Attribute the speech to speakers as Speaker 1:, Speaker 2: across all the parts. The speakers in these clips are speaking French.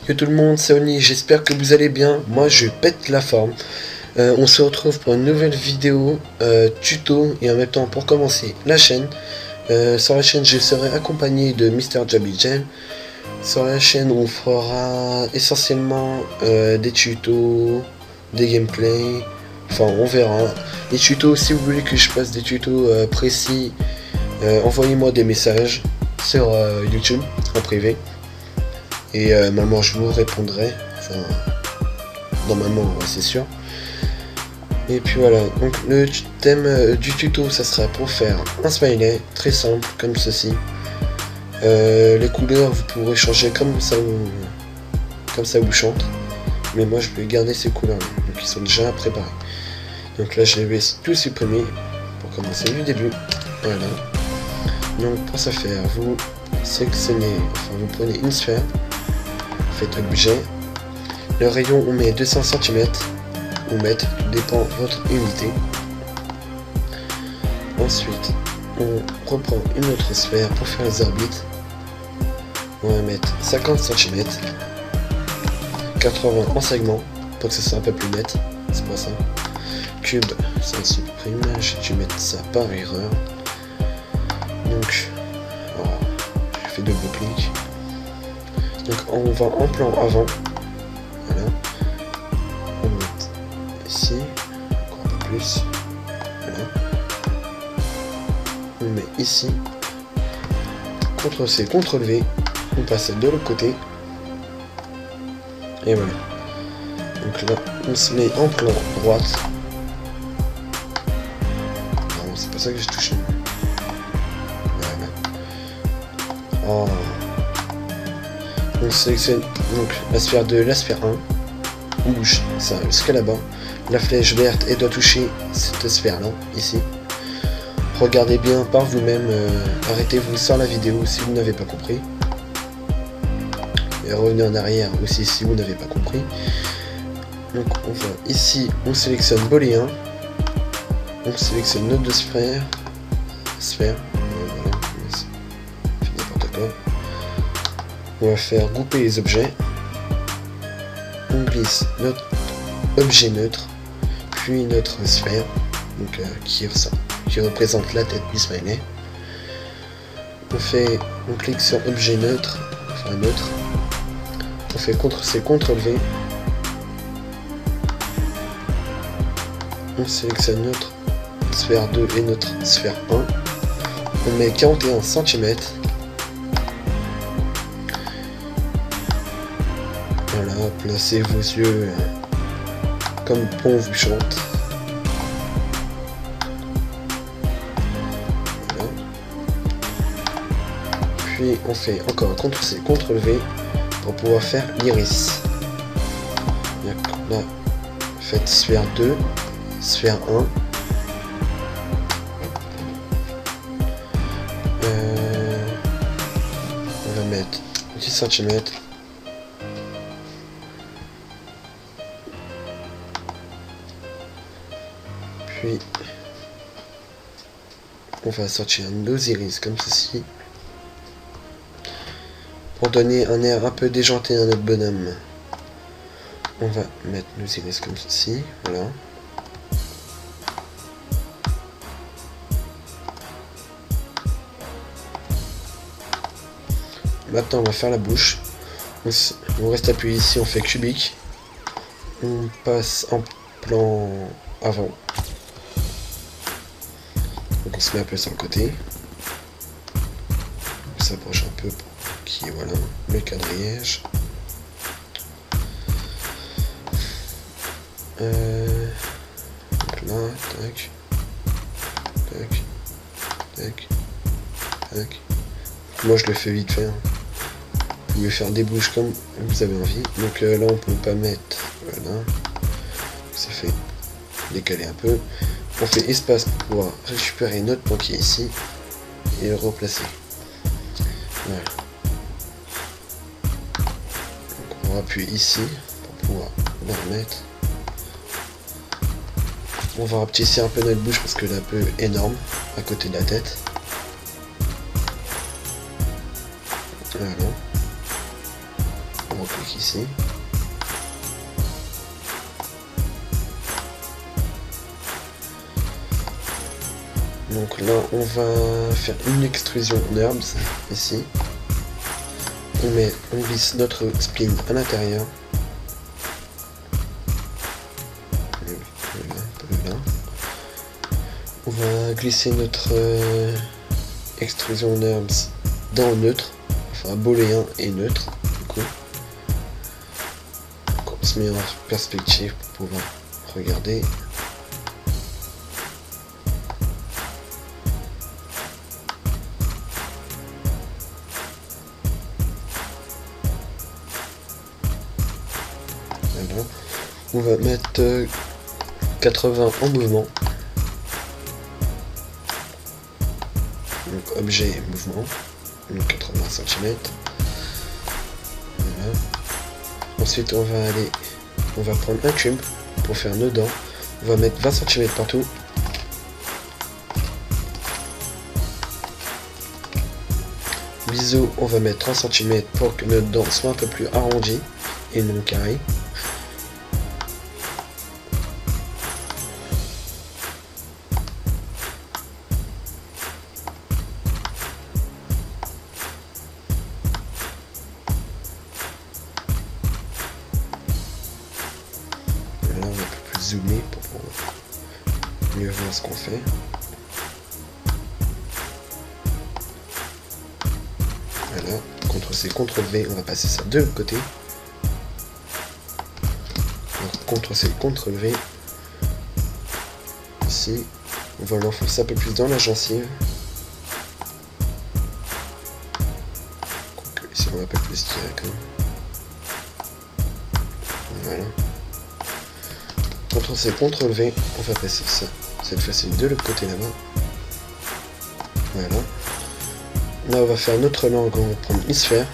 Speaker 1: Yo tout le monde, c'est Oni, j'espère que vous allez bien. Moi je pète la forme. On se retrouve pour une nouvelle vidéo tuto et en même temps pour commencer la chaîne. Sur la chaîne je serai accompagné de Mr. Jabby Jam. Sur la chaîne on fera essentiellement des tutos, des gameplays. Enfin on verra. Les tutos, si vous voulez que je fasse des tutos précis, envoyez-moi des messages sur YouTube en privé. Et maman je vous répondrai, enfin normalement ouais, c'est sûr. Et puis voilà, donc le thème du tuto ça sera pour faire un smiley très simple comme ceci. Les couleurs vous pourrez changer comme ça vous chante, mais moi je vais garder ces couleurs là, donc ils sont déjà préparés. Donc là je vais tout supprimer pour commencer du début. Voilà, donc pour ça faire vous sélectionnez, enfin vous prenez une sphère, faites objet, le rayon on met 200 cm ou mètres, tout dépend de votre unité. Ensuite on reprend une autre sphère pour faire les orbites, on va mettre 50 cm, 80 en segment pour que ça soit un peu plus net, c'est pour ça. Cube, ça supprime, j'ai dû mettre ça par erreur, donc voilà, j'ai fait double clic. Donc on va en plan avant, voilà, on met ici, encore un peu plus, voilà, on met ici, CTRL-C, CTRL-V, on passe de l'autre côté, et voilà, donc là on se met en plan droite, non c'est pas ça que j'ai touché, voilà, oh. On sélectionne donc la sphère 2, la sphère 1, on bouge ça jusqu'à là-bas, la flèche verte elle doit toucher cette sphère là, ici. Regardez bien par vous-même, arrêtez-vous sur la vidéo si vous n'avez pas compris. Et revenez en arrière aussi si vous n'avez pas compris. Donc on va ici, on sélectionne volet 1, on sélectionne nos deux sphères, voilà, fait n'importe quoi. On va faire grouper les objets, on glisse notre objet neutre, puis notre sphère, donc, qui représente la tête du smiley. On clique sur objet neutre, enfin neutre, on fait CTRL-C, CTRL-V, on sélectionne notre sphère 2 et notre sphère 1, on met 41 cm. Voilà, placez vos yeux comme on vous chante. Voilà. Puis on fait encore CTRL-C, CTRL-V pour pouvoir faire l'iris. Là, faites sphère 2, sphère 1. On va mettre 10 cm. Puis on va sortir nos iris comme ceci pour donner un air un peu déjanté à notre bonhomme. On va mettre nos iris comme ceci, voilà. Maintenant on va faire la bouche. On reste appuyé ici, on fait cubique. On passe en plan avant. Donc on se met un peu sur le côté. On s'approche un peu pour qu'il y ait voilà, le quadrillage. Donc là, tac, tac, tac, tac. Moi je le fais vite fait. Vous pouvez faire des bouches comme vous avez envie. Donc là on peut pas mettre, voilà. Ça fait décaler un peu. On fait espace pour pouvoir récupérer notre point qui est ici et le replacer. Voilà. Donc on va appuyer ici pour pouvoir le remettre. On va rapetisser un peu notre bouche parce qu'elle est un peu énorme à côté de la tête. Voilà. On reclique marque ici. Donc là, on va faire une extrusion NURBS ici. On glisse notre spline à l'intérieur. On va glisser notre extrusion NURBS dans neutre, enfin booléen et neutre. Du coup, on se met en perspective pour pouvoir regarder. Voilà. On va mettre 80 en mouvement. Donc objet et mouvement. Donc 80 cm. Voilà. Ensuite on va prendre un cube pour faire nos dents. On va mettre 20 cm partout. Biseau, on va mettre 3 cm pour que notre dent soit un peu plus arrondie et non carré. Là, on va un peu plus zoomer pour pouvoir mieux voir ce qu'on fait. Voilà, CTRL-C, CTRL-V, on va passer ça de l'autre côté. CTRL-C, CTRL-V. Ici, on va l'enfoncer un peu plus dans la gencive. Ici, on va un peu plus tirer quand même. Voilà. CTRL-C, CTRL-V, on va passer ça, cette fois-ci de l'autre côté là-bas. Voilà. Là, on va faire notre langue, on va prendre une sphère.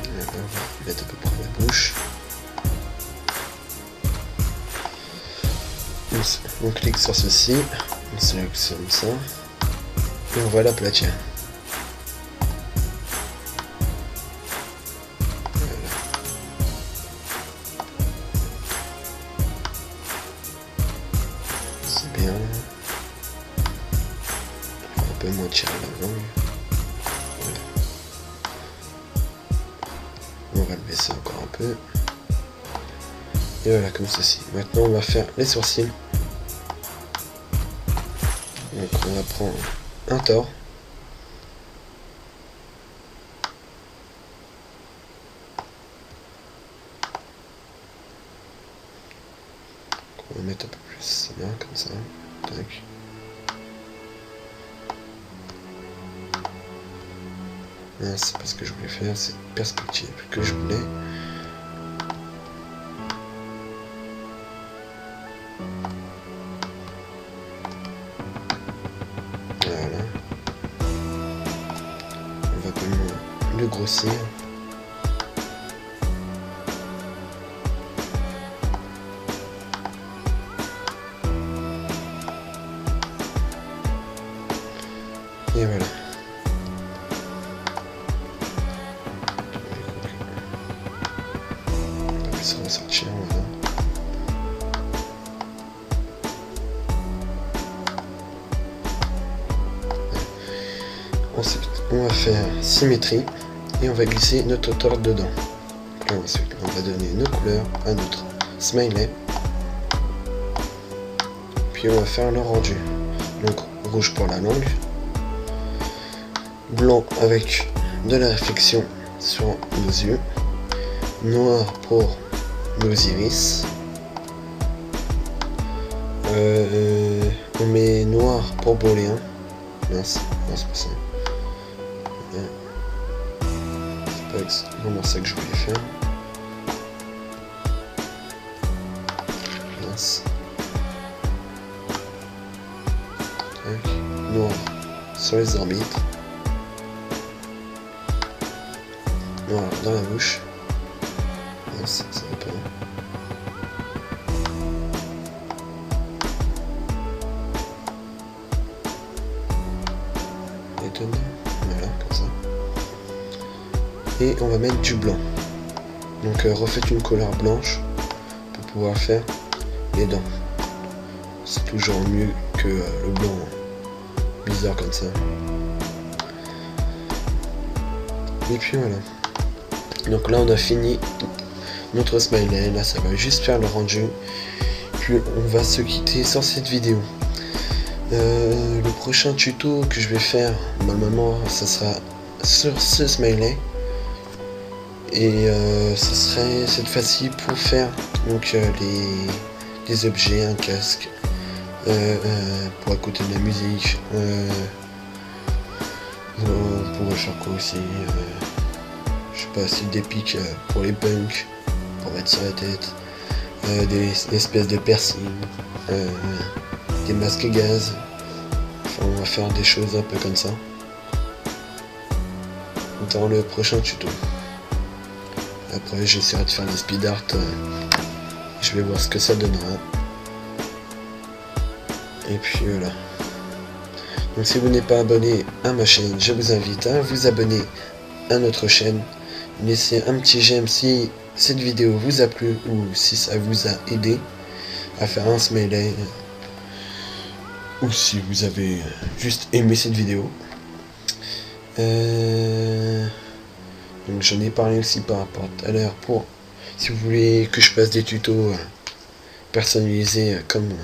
Speaker 1: Voilà, on va mettre à peu près la bouche. On clique sur ceci, on sélectionne ça, et on va l'aplatir. Bien. Un peu moins tirer la langue. Voilà. On va le baisser encore un peu. Et voilà, comme ceci. Maintenant, on va faire les sourcils. Donc, on va prendre un tord. On va mettre un peu plus là, comme ça. Tac. Non, c'est pas ce que je voulais faire, c'est perspective que je voulais. Voilà. On va pas le grossir. Et voilà. On va se ressortir, voilà. Ensuite, on va faire symétrie et on va glisser notre tord dedans. Et ensuite, on va donner une couleur à notre smiley. Puis on va faire le rendu. Donc rouge pour la langue. Blanc avec de la réflexion sur nos yeux, noir pour nos iris, on met noir pour booléen, mince, non c'est pas ça, c'est pas vraiment ça que je voulais faire, mince, noir sur les orbites, noir dans la bouche. Ça va pas. étonnant. Voilà, comme ça. Et on va mettre du blanc. Donc refaites une couleur blanche pour pouvoir faire les dents. C'est toujours mieux que le blanc bizarre comme ça. Et puis voilà. Donc là on a fini notre smiley. Là ça va juste faire le rendu. Puis on va se quitter sur cette vidéo. Le prochain tuto que je vais faire, normalement, ça sera sur ce smiley. Et ce serait cette fois-ci pour faire donc les objets, un casque, pour écouter de la musique. On pourrait faire quoi aussi, je sais pas, c'est des pics pour les punks, pour mettre sur la tête, des espèces de piercings, des masques gaz. Enfin, on va faire des choses un peu comme ça dans le prochain tuto. Après j'essaierai de faire des speed art, je vais voir ce que ça donnera. Et puis voilà. Donc si vous n'êtes pas abonné à ma chaîne, je vous invite à vous abonner à notre chaîne. Laissez un petit j'aime si cette vidéo vous a plu ou si ça vous a aidé à faire un smiley. Ou si vous avez juste aimé cette vidéo. Donc j'en ai parlé aussi par rapport à tout à l'heure pour si vous voulez que je fasse des tutos personnalisés comme vous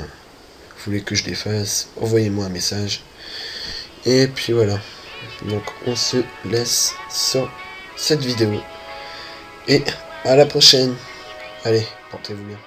Speaker 1: voulez que je les fasse, envoyez-moi un message. Et puis voilà. Donc on se laisse sur cette vidéo. Et à la prochaine. Allez, portez-vous bien.